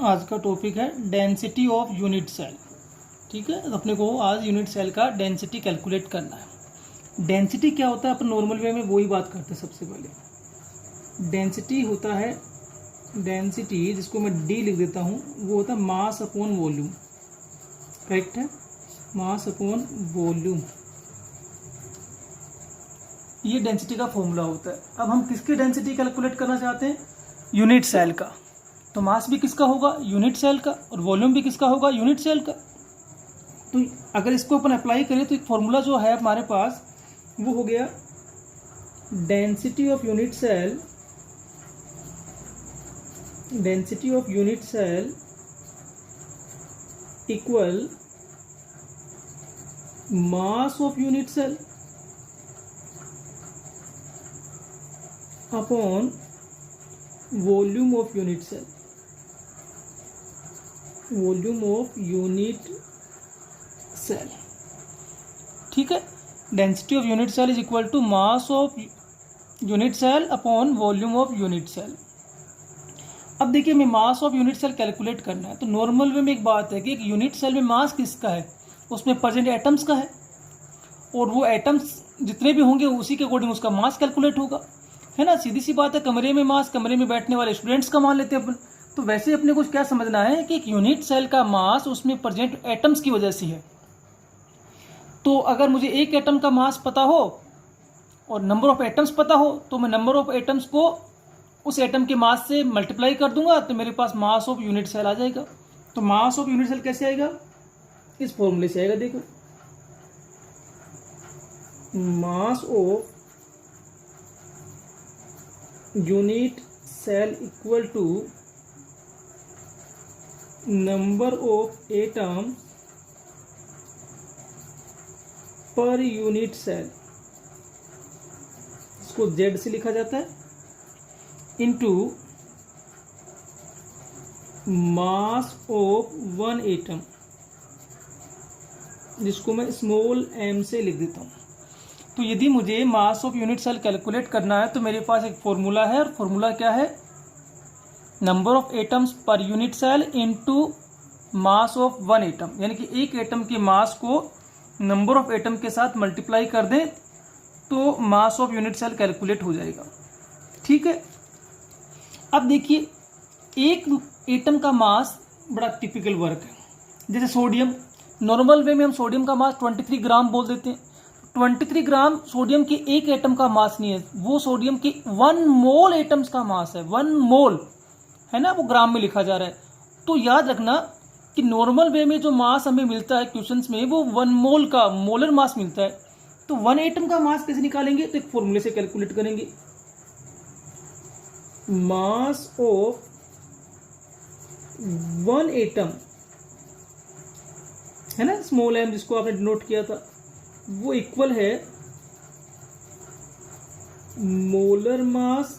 आज का टॉपिक है डेंसिटी ऑफ यूनिट सेल। ठीक है, तो अपने को आज यूनिट सेल का डेंसिटी कैलकुलेट करना है। डेंसिटी क्या होता है, अपन नॉर्मल वे में वही बात करते हैं। सबसे पहले डेंसिटी होता है, डेंसिटी जिसको मैं डी लिख देता हूँ, वो होता है मास अपॉन वॉल्यूम। करेक्ट है, मास अपॉन वॉल्यूम, ये डेंसिटी का फॉर्मूला होता है। अब हम किसकी डेंसिटी कैलकुलेट करना चाहते हैं? यूनिट सेल का। तो मास भी किसका होगा? यूनिट सेल का। और वॉल्यूम भी किसका होगा? यूनिट सेल का। तो अगर इसको अपन अप्लाई करें तो एक फॉर्मूला जो है हमारे पास वो हो गया density of unit cell, density of unit cell equal mass of unit cell upon volume of unit cell, volume of unit cell. ठीक है, density of unit cell is equal to mass of unit cell upon volume of unit cell. अब देखिए, हमें mass of unit cell calculate करना है। तो normal way में एक बात है कि एक यूनिट सेल में मास किसका है? उसमें प्रेजेंट एटम्स का है, और वो एटम्स जितने भी होंगे उसी के अकॉर्डिंग उसका मास कैलकुलेट होगा, है ना। सीधी सी बात है, कमरे में मास, कमरे में बैठने वाले स्टूडेंट्स का मान लेते हैं अपन। तो वैसे अपने को क्या समझना है कि एक यूनिट सेल का मास उसमें प्रेजेंट एटम्स की वजह से है। तो अगर मुझे एक एटम का मास पता हो और नंबर ऑफ एटम्स पता हो, तो मैं नंबर ऑफ एटम्स को उस एटम के मास से मल्टीप्लाई कर दूंगा, तो मेरे पास मास ऑफ यूनिट सेल आ जाएगा। तो मास ऑफ यूनिट सेल कैसे आएगा? इस फॉर्मूले से आएगा। देखो, mass of unit cell equal to number of atom per unit cell, इसको Z से लिखा जाता है, into mass of one atom, जिसको मैं स्मॉल m से लिख देता हूँ। तो यदि मुझे mass of unit cell calculate करना है तो मेरे पास एक फॉर्मूला है, और फॉर्मूला क्या है? Number of atoms per unit cell into mass of one atom, यानी कि एक एटम के मास को नंबर ऑफ एटम के साथ मल्टीप्लाई कर दें तो mass of unit cell calculate हो जाएगा। ठीक है, अब देखिए, एक एटम का मास बड़ा टिपिकल वर्क है। जैसे सोडियम, नॉर्मल वे में हम सोडियम का मास 23 ग्राम बोल देते हैं। 23 ग्राम सोडियम के एक एटम का मास नहीं है, वो सोडियम के 1 मोल एटम्स का मास है। 1 मोल है ना, वो ग्राम में लिखा जा रहा है। तो याद रखना कि नॉर्मल वे में जो मास हमें मिलता है क्वेश्चंस में, वो 1 मोल का मोलर मास मिलता है। तो 1 एटम का मास कैसे निकालेंगे? तो एक फॉर्मूले से कैलकुलेट करेंगे। मास ऑफ 1 एटम है ना, स्मॉल m जिसको आपने डिनोट किया था, वो इक्वल है मोलर मास,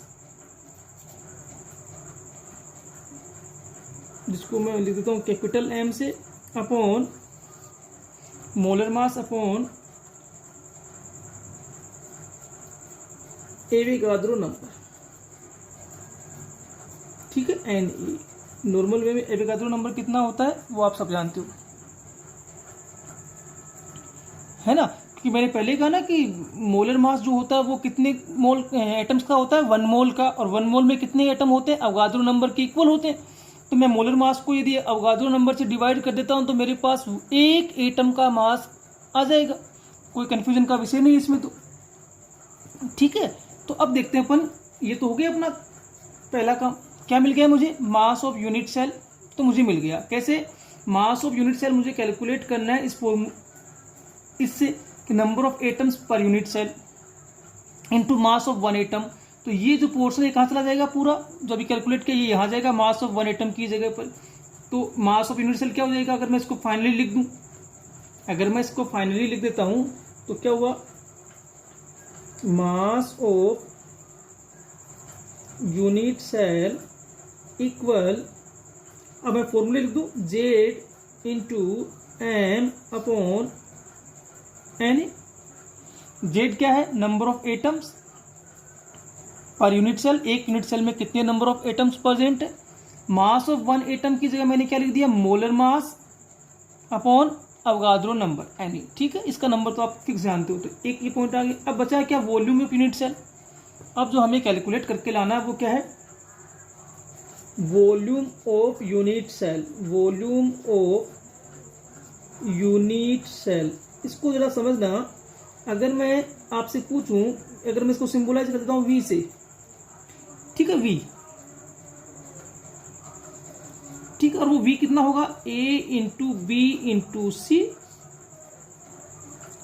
जिसको मैं लिख देता हूं कैपिटल M से, upon molar mass upon Avogadro number. ठीक है, NE। नॉर्मल वे में एवोगाद्रो नंबर कितना होता है वो आप सब जानते हो, है ना। क्योंकि मैंने पहले कहा ना कि मोलर मास जो होता है वो कितने मोल एटम्स का होता है? 1 मोल का। और 1 मोल में कितने एटम होते हैं? अवोगाद्रो नंबर के इक्वल होते हैं। तो मैं मोलर मास को यदि अवोगाद्रो नंबर से डिवाइड कर देता हूं तो मेरे पास एक एटम का मास आ जाएगा। कोई कंफ्यूजन का विषय नहीं इसमें। तो ठीक है, तो अब देखते हैं अपन, ये तो हो गया अपना पहला काम। क्या मिल गया मुझे? Mass of unit cell. तो मुझे मिल गया कैसे? मास ऑफ यूनिट सेल मुझे कैलकुलेट करना है इससे कि number of atoms per unit cell into mass of 1 atom. तो ये जो पोर्शन है कहाँ चला जाएगा? पूरा जो अभी कैलकुलेट किया ये यहाँ जाएगा मास ऑफ 1 एटम की जगह पर। तो मास ऑफ यूनिट सेल क्या हो जाएगा अगर मैं इसको फाइनली लिख दूं? अगर मैं इसको फाइनली लिख देता हूं तो क्या हुआ? Mass of unit cell equal, अब मैं फॉर्मूले लिख दूं, Z into M upon N। Z क्या है? Number of atoms per unit cell. एक यूनिट सेल में कितने नंबर ऑफ एटम्स प्रेजेंट है? मास ऑफ वन एटम की जगह मैंने क्या लिख दिया, molar mass upon Avogadro number N. ठीक है, इसका नंबर तो आप फिक्स जानते हो। तो एक ये पॉइंट आ गया। अब बचा है क्या, वॉल्यूम ऑफ यूनिट सेल। अब जो हमें कैलकुलेट करके लाना है वो क्या है, volume of unit cell. Volume of unit cell, इसको जरा समझना। अगर मैं आपसे पूछूं, अगर मैं इसको सिंबलाइज कर देता हूं वी से, ठीक है, वी, ठीक है, और वो वी कितना होगा, ए इंटू बी इंटू सी।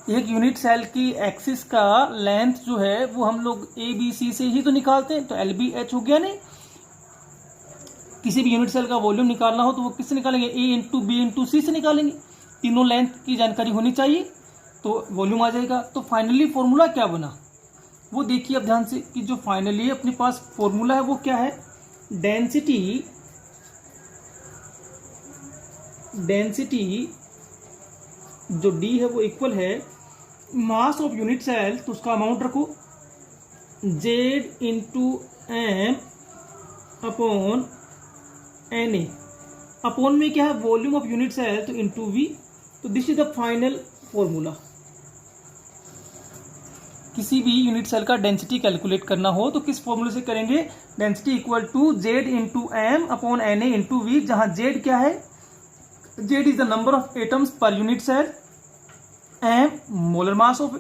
एक यूनिट सेल की एक्सिस का लेंथ जो है वो हम लोग ए बी सी से ही तो निकालते हैं, तो एल बी एच हो गया। नहीं, किसी भी यूनिट सेल का वॉल्यूम निकालना हो तो वो किससे निकालेंगे, ए इंटू बी इंटू सी से निकालेंगे। तीनों लेंथ की जानकारी होनी चाहिए तो वॉल्यूम आ जाएगा। तो फाइनली फॉर्मूला क्या बना वो देखिए अब ध्यान से, कि जो फाइनली अपने पास फॉर्मूला है वो क्या है, डेंसिटी जो डी है वो इक्वल है मास ऑफ यूनिट सेल, तो उसका अमाउंट रखो Z into M upon N A. Upon में क्या है, वॉल्यूम ऑफ यूनिट सेल, तो इंटू वी। तो this is the final formula. किसी भी यूनिट सेल का डेंसिटी कैलकुलेट करना हो तो किस फॉर्मूले से करेंगे, density equal to Z into M upon N A into V, जहां जेड क्या है, Z is the number of atoms per unit cell, M molar mass of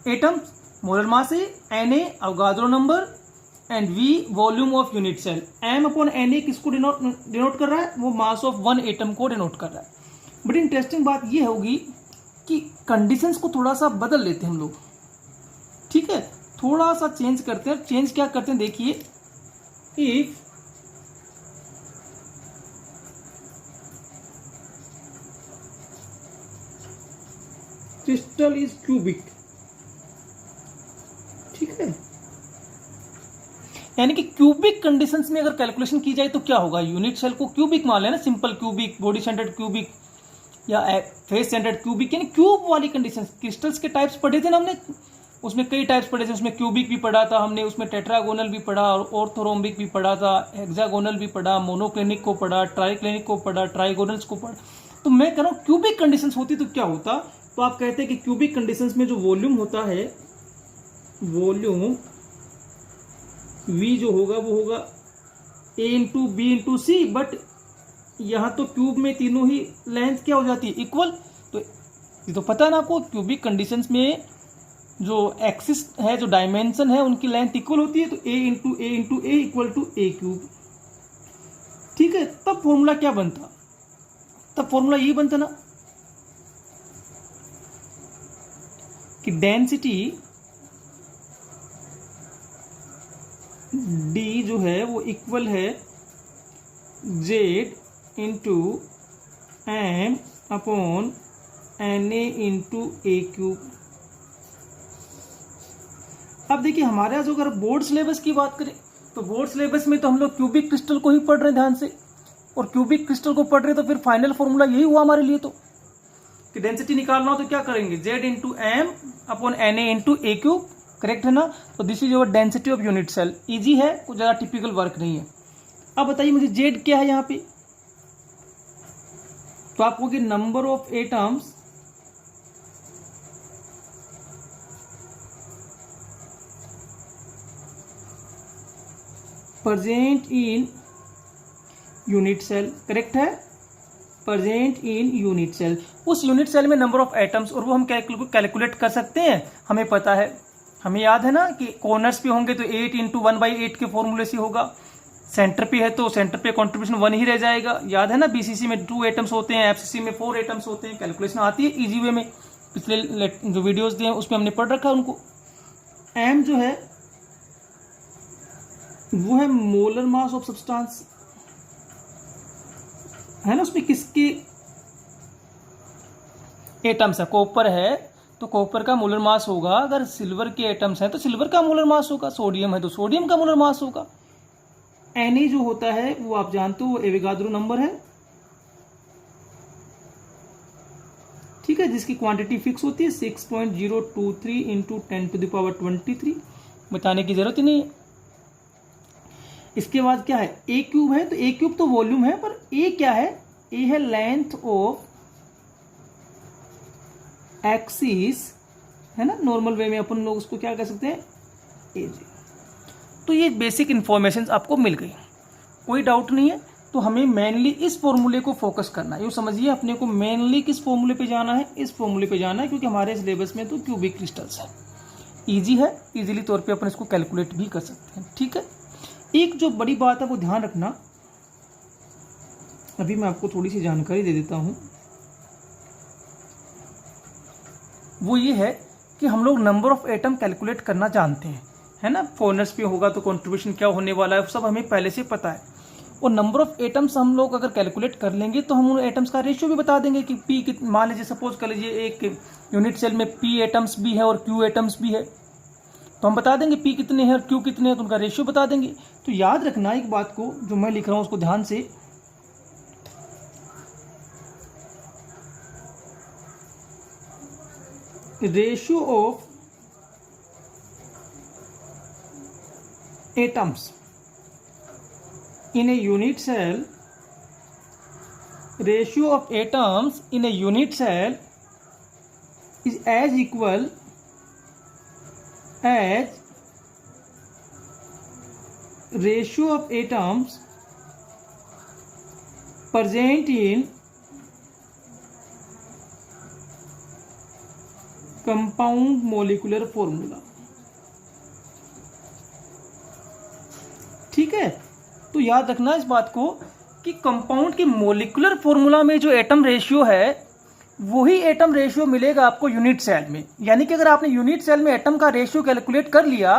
atoms, molar mass है, N A Avogadro number, and V volume of unit cell. M upon N A किसको denote कर रहा है, वो mass of one atom को denote कर रहा है। बड़ी इंटरेस्टिंग बात ये होगी कि कंडीशंस को थोड़ा सा बदल लेते हैं हम लोग, ठीक है, थोड़ा सा चेंज करते हैं। चेंज क्या करते हैं, देखिए, इफ क्रिस्टल इज क्यूबिक, ठीक है, यानी कि क्यूबिक कंडीशंस में अगर कैलकुलेशन की जाए तो क्या होगा, यूनिट सेल को क्यूबिक मान लेना, simple cubic, body centred cubic या फेस सेंटर्ड क्यूबिक, यानी क्यूब वाली कंडीशंस। क्रिस्टल्स के टाइप्स पढ़े थे ना हमने, उसमें कई टाइप्स पढ़े थे, उसमें क्यूबिक भी पढ़ा था हमने, उसमें टेट्रागोनल भी पढ़ा, और ऑर्थोरोम्बिक भी पढ़ा था, हेक्सागोनल भी पढ़ा, मोनोक्लिनिक को पढ़ा, ट्राइक्लिनिक को पढ़ा, ट्राइगोनल्स को पढ़ा। तो मैं कह रहा हूँ क्यूबिक कंडीशंस होती तो क्या होता, तो आप कहते हैं कि क्यूबिक कंडीशंस में जो वॉल्यूम होता है, वॉल्यूम वी जो होगा वो होगा A into B into C, but यहां तो क्यूब में तीनों ही लेंथ क्या हो जाती है, इक्वल। तो ये तो पता है ना आपको, क्यूबिक कंडीशंस में जो एक्सिस है, जो डायमेंशन है, उनकी लेंथ इक्वल होती है, तो A into A equal to A cube. ठीक है, तब फॉर्मूला क्या बनता, तब फॉर्मूला यही बनता ना कि डेंसिटी डी जो है वो इक्वल है Z into M upon N A into A cube. अब देखिए, हमारे यहाँ जो अगर बोर्ड सिलेबस की बात करें तो बोर्ड सिलेबस में तो हम लोग क्यूबिक क्रिस्टल को ही पढ़ रहे हैं ध्यान से, और क्यूबिक क्रिस्टल को पढ़ रहे हैं तो फिर फाइनल फॉर्मूला यही हुआ हमारे लिए, तो कि डेंसिटी निकालना हो तो क्या करेंगे, Z into M upon N A into A cube, correct है ना। तो this is your density of unit cell. Easy है, कुछ ज़्यादा टिपिकल वर्क नहीं है। अब बताइए मुझे जेड क्या है यहाँ पे, तो आप कहोगे number of atoms present in unit cell, correct है, प्रेजेंट इन यूनिट सेल। उस यूनिट सेल में नंबर ऑफ एटम्स, और वो हम कैलकुलेट कर सकते हैं, हमें पता है, हमें याद है ना कि कॉर्नर्स पे होंगे तो 8 इंटू 1/8 के फॉर्मूले से होगा, सेंटर पे है तो सेंटर पे कॉन्ट्रीब्यूशन 1 ही रह जाएगा। याद है ना, बीसीसी में 2 एटम्स होते हैं, एफसीसी में 4 एटम्स होते हैं, कैलकुलेशन आती है इजी वे में, पिछले जो वीडियोस दिए उसमें हमने पढ़ रखा है उनको। एम जो है वो है मोलर मास ऑफ सब्सटेंस, है ना, उसमें किसके एटम्स है, कॉपर है तो कॉपर का मोलर मास होगा, अगर सिल्वर के एटम्स हैं तो सिल्वर का मोलर मास होगा, सोडियम है तो सोडियम का मोलर मास होगा। Na जो होता है वो आप जानते हो, वो एवोगाद्रो नंबर है, ठीक है, जिसकी क्वांटिटी फिक्स होती है 6.023 इंटू 10⁻23, बताने की जरूरत ही नहीं है। इसके बाद क्या है, ए क्यूब है, तो ए क्यूब तो वॉल्यूम है, पर ए क्या है, ए है लेंथ ऑफ एक्सिस, है ना, नॉर्मल वे में अपन लोग उसको क्या कह सकते हैं, ए जी। तो ये बेसिक इंफॉर्मेशन आपको मिल गई, कोई डाउट नहीं है। तो हमें मेनली इस फॉर्मूले को फोकस करना है, यूँ समझिए अपने को मेनली किस फॉर्मूले पे जाना है, इस फॉर्मूले पे जाना है, क्योंकि हमारे सिलेबस में तो क्यूबिक क्रिस्टल्स है, इजी है, इजीली तौर पे अपन इसको कैलकुलेट भी कर सकते हैं, ठीक है। एक जो बड़ी बात है वो ध्यान रखना, अभी मैं आपको थोड़ी सी जानकारी दे देता हूँ, वो ये है कि हम लोग नंबर ऑफ एटम कैलकुलेट करना जानते हैं, है ना, फॉरनर्स पे होगा तो कंट्रीब्यूशन क्या होने वाला है सब हमें पहले से पता है। और नंबर ऑफ एटम्स हम लोग अगर कैलकुलेट कर लेंगे तो हम उन एटम्स का रेशियो भी बता देंगे कि पी कितना, मान लीजिए सपोज कर लीजिए एक यूनिट सेल में पी एटम्स भी है और क्यू एटम्स भी है, तो हम बता देंगे पी कितने हैं और क्यू कितने हैं, तो उनका रेशियो बता देंगे। तो याद रखना एक बात को, जो मैं लिख रहा हूँ उसको ध्यान से, ratio of atoms in a unit cell, ratio of atoms in a unit cell is as equal as ratio of atoms present in compound molecular formula, ठीक है। तो याद रखना इस बात को कि कंपाउंड के मोलिकुलर फॉर्मूला में जो एटम रेशियो है वही एटम रेशियो मिलेगा आपको यूनिट सेल में। यानी कि अगर आपने यूनिट सेल में एटम का रेशियो कैलकुलेट कर लिया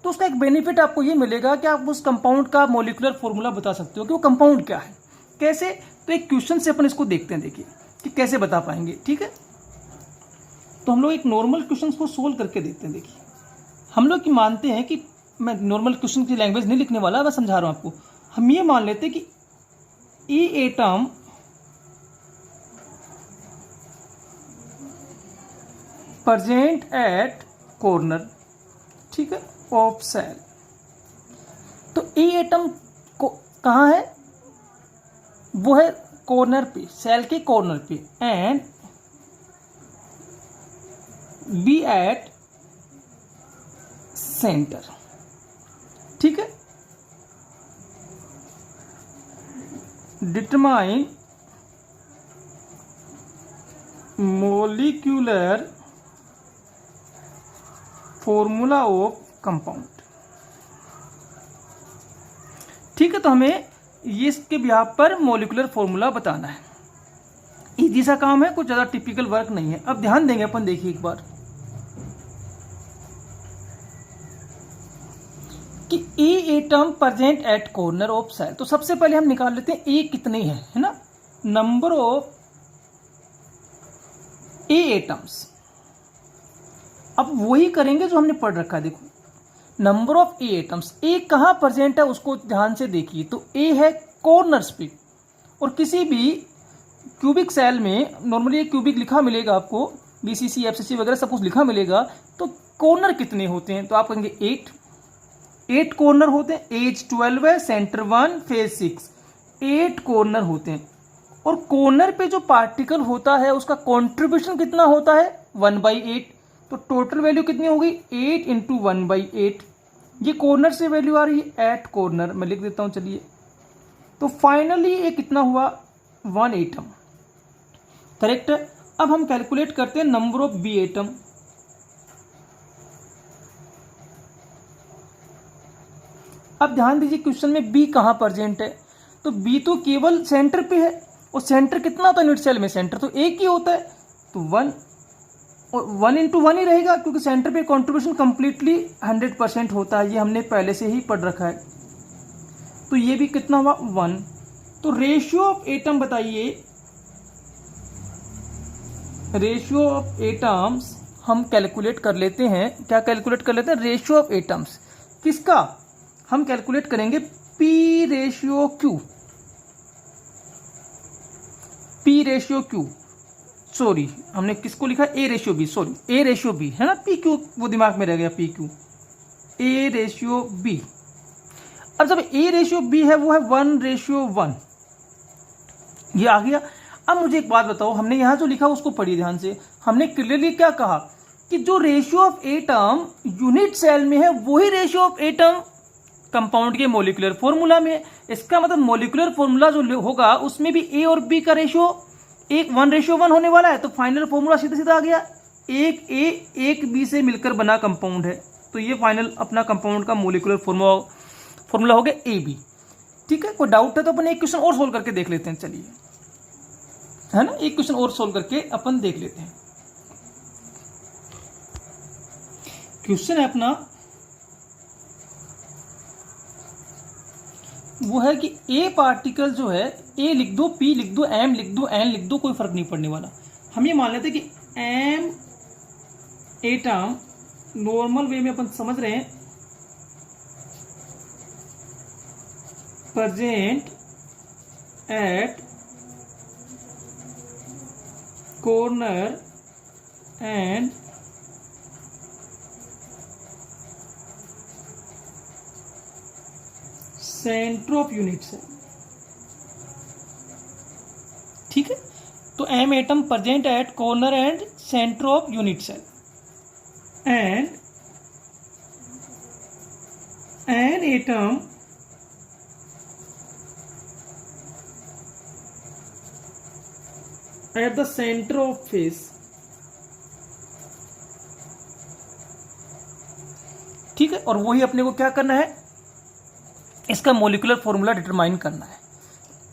तो उसका एक बेनिफिट आपको ये मिलेगा कि आप उस कंपाउंड का मोलिकुलर फॉर्मूला बता सकते हो कि वो कंपाउंड क्या है, कैसे। तो एक क्वेश्चन से अपन इसको देखते हैं, देखिए कि कैसे बता पाएंगे, ठीक है। तो हम लोग एक नॉर्मल क्वेश्चन को सोल्व करके देखते हैं। देखिए हम लोग मानते हैं कि, मैं नॉर्मल क्वेश्चन की लैंग्वेज नहीं लिखने वाला, मैं समझा रहा हूँ आपको। हम ये मान लेते हैं कि a atom present at corner, ठीक है, ऑफ सेल। तो ए एटम को कहाँ है, वो है कॉर्नर पे, सेल के कॉर्नर पे, एंड बी एट सेंटर, ठीक है। Determine molecular formula of compound, ठीक है। तो हमें ये इसके बिहाफ पर मोलिकुलर फॉर्मूला बताना है, इजी सा काम है, कुछ ज्यादा टिपिकल वर्क नहीं है। अब ध्यान देंगे अपन, देखिए एक बार कि a atom present at corner of cell. तो सबसे पहले हम निकाल लेते हैं ए कितने हैं, है ना, नंबर ऑफ ए एटम्स। अब वही करेंगे जो हमने पढ़ रखा है, देखो नंबर ऑफ ए एटम्स, ए कहाँ प्रेजेंट है उसको ध्यान से देखिए। तो ए है कॉर्नर्स पे, और किसी भी क्यूबिक सेल में नॉर्मली एक क्यूबिक लिखा मिलेगा आपको, बीसीसी एफसीसी वगैरह सब कुछ लिखा मिलेगा। तो कॉर्नर कितने होते हैं, तो आप कहेंगे 8 कॉर्नर होते हैं, एज 12 है, सेंटर 1, फेज 6, 8 कॉर्नर होते हैं। और कॉर्नर पे जो पार्टिकल होता है उसका कॉन्ट्रीब्यूशन कितना होता है, 1/8। तो टोटल वैल्यू कितनी होगी, 8 × 1/8। ये कॉर्नर से वैल्यू आ रही है, 8 कॉर्नर, मैं लिख देता हूं चलिए। तो फाइनली ये कितना हुआ, 1 एटम, करेक्ट है। अब हम कैलकुलेट करते हैं नंबर ऑफ बी एटम। अब ध्यान दीजिए क्वेश्चन में बी कहां प्रेजेंट है, तो बी तो केवल सेंटर पे है, और सेंटर कितना होता है यूनिट सेल में, सेंटर तो एक ही होता है, तो 1 × 1 ही रहेगा, क्योंकि सेंटर पे कंट्रीब्यूशन कंप्लीटली 100% होता है, ये हमने पहले से ही पढ़ रखा है। तो ये भी कितना हुआ, 1। तो रेशियो ऑफ एटम बताइए, रेशियो ऑफ एटम्स हम कैलकुलेट कर लेते हैं। क्या कैलकुलेट कर लेते हैं, रेशियो ऑफ एटम्स किसका, हम कैलकुलेट करेंगे P ratio Q, P ratio Q, sorry हमने किसको लिखा, A ratio B, sorry A ratio B है ना, पी क्यू वो दिमाग में रह गया, P Q, A ratio B. अब जब A रेशियो B है वो है 1:1, ये आ गया। अब मुझे एक बात बताओ, हमने यहाँ जो लिखा उसको पढ़िए ध्यान से। हमने क्लियरली क्या कहा कि जो ratio of atom unit cell में है वही रेशियो ऑफ एटम कंपाउंड के मोलिकुलर फॉर्मूला में है। इसका मतलब मोलिकुलर फॉर्मूला जो होगा उसमें भी A और B का रेशियो 1:1 होने वाला है। तो फाइनल फॉर्मूला सीधा सीधा आ गया, एक A एक B से मिलकर बना कंपाउंड है। तो ये फाइनल अपना कंपाउंड का मोलिकुलर फॉर्मूला हो गया AB। ठीक है, कोई डाउट है तो अपन एक क्वेश्चन और सोल्व करके देख लेते हैं। चलिए, है ना, एक क्वेश्चन और सोल्व करके अपन देख लेते हैं। क्वेश्चन है अपना वो है कि A पार्टिकल जो है, A लिख दो, P लिख दो, M लिख दो, N लिख दो, कोई फर्क नहीं पड़ने वाला। हम ये मान लेते हैं कि M एटम नॉर्मल वे में अपन समझ रहे हैं present at corner and centre of unit cell. ठीक है, तो M atom present at corner and centre of unit cell and N atom at the centre of face. ठीक है, और वही अपने को क्या करना है, इसका मोलिकुलर फॉर्मूला डिटरमाइन करना है।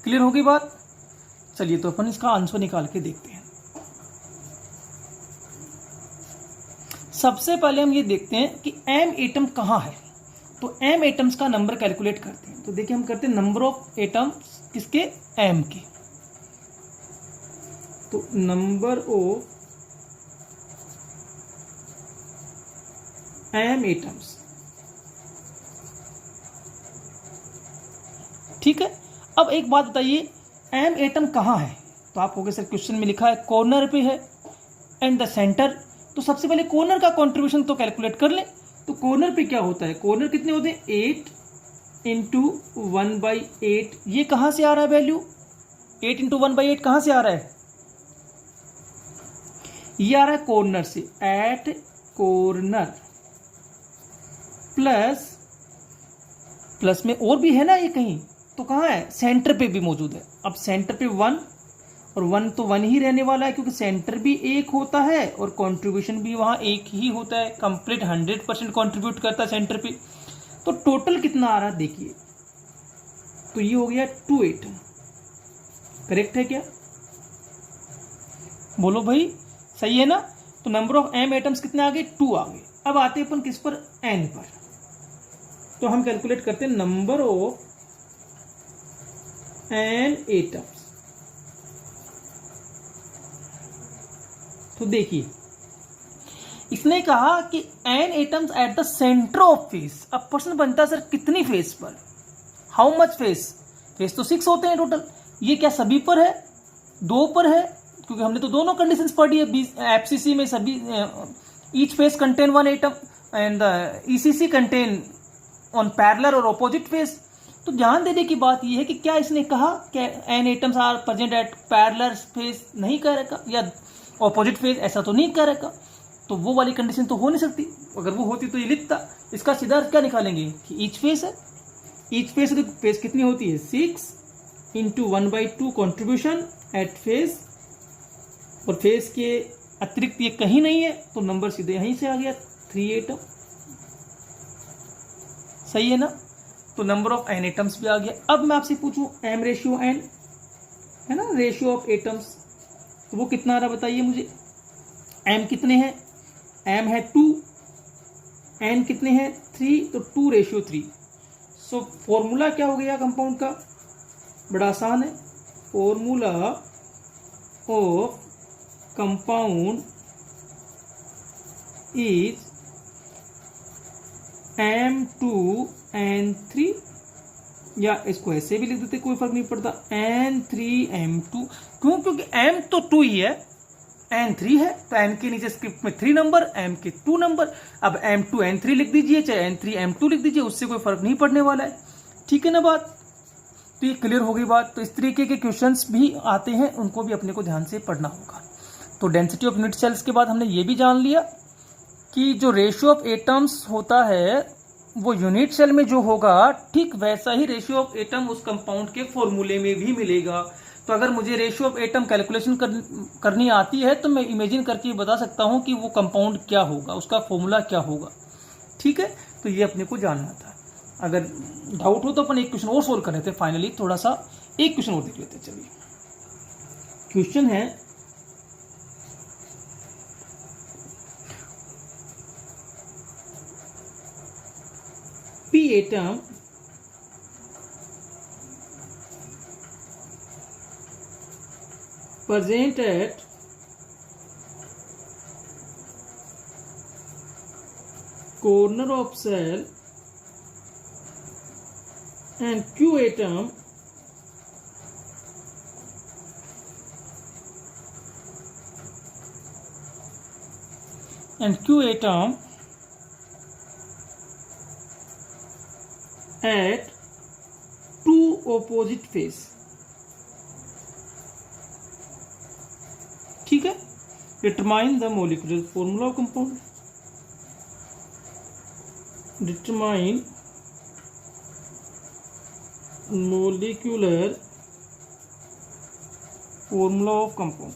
क्लियर होगी बात? चलिए तो अपन इसका आंसर निकाल के देखते हैं। सबसे पहले हम ये देखते हैं कि एम एटम कहाँ है। तो एम एटम्स का नंबर कैलकुलेट करते हैं। तो देखिए हम करते हैं नंबर ऑफ एटम्स किसके, एम के। तो नंबर ऑफ एम एटम्स। ठीक है, अब एक बात बताइए, एम एटम कहाँ है? तो आप कहोगे सर क्वेश्चन में लिखा है कॉर्नर पे है एंड द सेंटर। तो सबसे पहले कॉर्नर का कंट्रीब्यूशन तो कैलकुलेट कर ले। तो कॉर्नर पे क्या होता है, कॉर्नर कितने होते हैं, 8 × 1/8। ये कहाँ से आ रहा है वैल्यू, 8 × 1/8 कहाँ से आ रहा है, ये आ रहा है कॉर्नर से, एट कॉर्नर प्लस में और भी है ना ये कहीं, तो कहाँ है, सेंटर पे भी मौजूद है। अब सेंटर पे 1 और 1 तो 1 ही रहने वाला है क्योंकि सेंटर भी एक होता है और कंट्रीब्यूशन भी वहाँ एक ही होता है। कंप्लीट 100% कंट्रीब्यूट करता है सेंटर पे। तो टोटल कितना आ रहा है देखिए, तो ये हो गया 2 एटम। करेक्ट है क्या, बोलो भाई, सही है ना? तो नंबर ऑफ एम एटम्स कितने आ गए, 2 आ गए। अब आते हैं अपन किस पर, एन पर। तो हम कैलकुलेट करते हैं नंबर ऑफ एन एटम्स। तो देखिए इसने कहा कि N atoms at the centre of face. अब प्रश्न बनता है सर कितनी फेस पर, हाउ मच फेस, फेस तो 6 होते हैं टोटल। ये क्या सभी पर है, 2 पर है, क्योंकि हमने तो दोनों कंडीशंस पढ़ी है एफसीसी में। सभी each face contain 1 atom and the ECC contain on parallel और ऑपोजिट फेस। तो ध्यान देने की बात यह है कि क्या इसने कहा कि N atoms are present at parallel face, नहीं कह रखा, या ऑपोजिट फेस, ऐसा तो नहीं कह रखा। तो वो वाली कंडीशन तो हो नहीं सकती। अगर वो होती तो ये लिखता। इसका सीधा क्या निकालेंगे कि ईच फेस है, ईच फेस है तो फेस कितनी होती है, 6 × 1/2 कॉन्ट्रीब्यूशन एट फेस, और फेस के अतिरिक्त ये कहीं नहीं है तो नंबर सीधे यहीं से आ गया 3 एटम। सही है ना? तो नंबर ऑफ एन एटम्स भी आ गया। अब मैं आपसे पूछूं एम रेशियो एन, है ना, रेशियो ऑफ एटम्स, तो वो कितना आ रहा बताइए मुझे। एम कितने हैं, एम है 2, एन कितने हैं 3, तो 2:3। सो फॉर्मूला क्या हो गया कंपाउंड का, बड़ा आसान है। Formula of compound is M2N3, या इसको ऐसे भी लिख देते, कोई फर्क नहीं पड़ता, N3M2। क्यों, क्योंकि M तो 2 ही है, N 3 है, तो N के नीचे स्क्रिप्ट में 3 नंबर, M के 2 नंबर। अब M2N3 लिख दीजिए, चाहे N3M2 लिख दीजिए, उससे कोई फर्क नहीं पड़ने वाला है। ठीक है ना बात। तो ये क्लियर हो गई बात। तो इस तरीके के क्वेश्चंस भी आते हैं, उनको भी अपने को ध्यान से पढ़ना होगा। तो डेंसिटी ऑफ यूनिट सेल्स के बाद हमने ये भी जान लिया कि जो रेशियो ऑफ एटम्स होता है वो यूनिट सेल में जो होगा, ठीक वैसा ही रेशियो ऑफ एटम उस कंपाउंड के फॉर्मूले में भी मिलेगा। तो अगर मुझे रेशियो ऑफ एटम कैलकुलेशन करनी आती है तो मैं इमेजिन करके बता सकता हूं कि वो कंपाउंड क्या होगा, उसका फॉर्मूला क्या होगा। ठीक है, तो ये अपने को जानना था। अगर डाउट हो तो अपन एक क्वेश्चन और सोल्व कर लेते हैं। फाइनली थोड़ा सा एक क्वेश्चन और देख लेते हैं। चलिए, क्वेश्चन है P atom present at corner of cell and Q atom at two opposite face। ठीक है, determine the molecular formula of compound. Determine molecular formula of compound.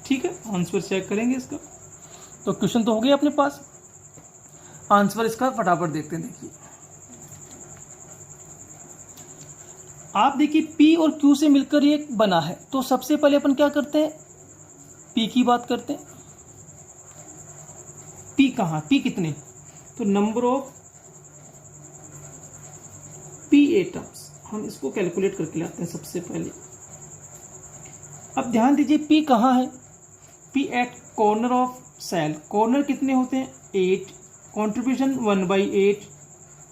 ठीक है, आंसर चेक करेंगे इसका। तो क्वेश्चन तो हो गया अपने पास, आंसर इसका फटाफट देखते हैं। देखिए, आप देखिए P और Q से मिलकर ये बना है। तो सबसे पहले अपन क्या करते हैं, P की बात करते हैं। P कहाँ, P कितने, तो नंबर ऑफ P एटम्स, हम इसको कैलकुलेट करके लाते हैं सबसे पहले। अब ध्यान दीजिए P कहाँ है, P at corner of cell. Corner कितने होते हैं, 8, कॉन्ट्रीब्यूशन 1/8,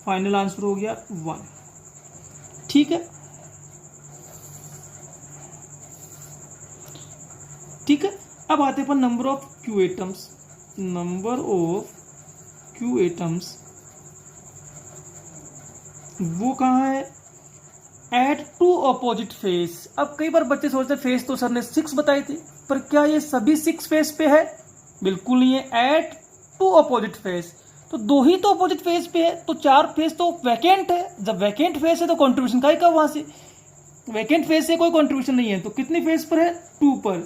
फाइनल आंसर हो गया 1। ठीक है, ठीक है। अब आते हैं अपन number of Q atoms. Number of Q atoms वो कहाँ है, एट टू अपोजिट फेस। अब कई बार बच्चे सोचते हैं फेस तो सर ने 6 बताए थे, पर क्या ये सभी 6 फेस पे है, बिल्कुल नहीं है। एट टू अपोजिट फेस, तो 2 ही तो अपोजिट फेस पे है, तो 4 फेस तो वैकेंट है। जब वैकेंट फेस है तो कंट्रीब्यूशन का ही का, वहां से वैकेंट फेस से कोई कंट्रीब्यूशन नहीं है, तो कितने फेस पर है, 2 पर।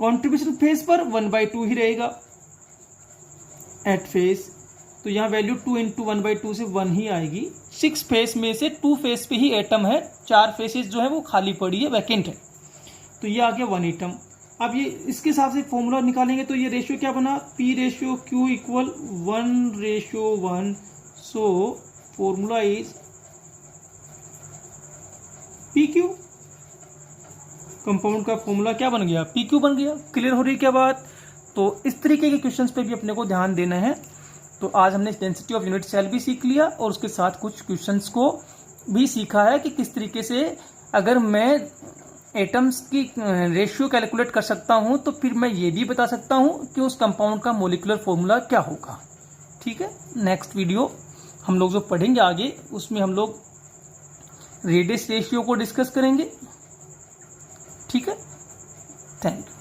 कंट्रीब्यूशन फेस पर 1/2 ही रहेगा एट फेस, तो यहाँ वैल्यू 2 × 1/2 से 1 ही आएगी। 6 फेस में से 2 फेस पे ही एटम है, 4 फेसेस जो है वो खाली पड़ी है, वैकेंट है, तो ये आ गया 1 एटम। अब ये इसके हिसाब से फॉर्मूला निकालेंगे तो ये रेशियो क्या बना, P ratio Q equal 1:1। So formula is PQ। Compound का फॉर्मूला क्या बन गया, PQ बन गया। क्लियर हो रही क्या बात। तो इस तरीके के क्वेश्चंस पे भी अपने को ध्यान देना है। तो आज हमने डेंसिटी ऑफ यूनिट सेल भी सीख लिया और उसके साथ कुछ क्वेश्चंस को भी सीखा है कि किस तरीके से अगर मैं एटम्स की रेशियो कैलकुलेट कर सकता हूं तो फिर मैं ये भी बता सकता हूं कि उस कंपाउंड का मोलिकुलर फॉर्मूला क्या होगा। ठीक है, नेक्स्ट वीडियो हम लोग जो पढ़ेंगे आगे उसमें हम लोग रेडियस रेशियो को डिस्कस करेंगे। ठीक है, थैंक यू।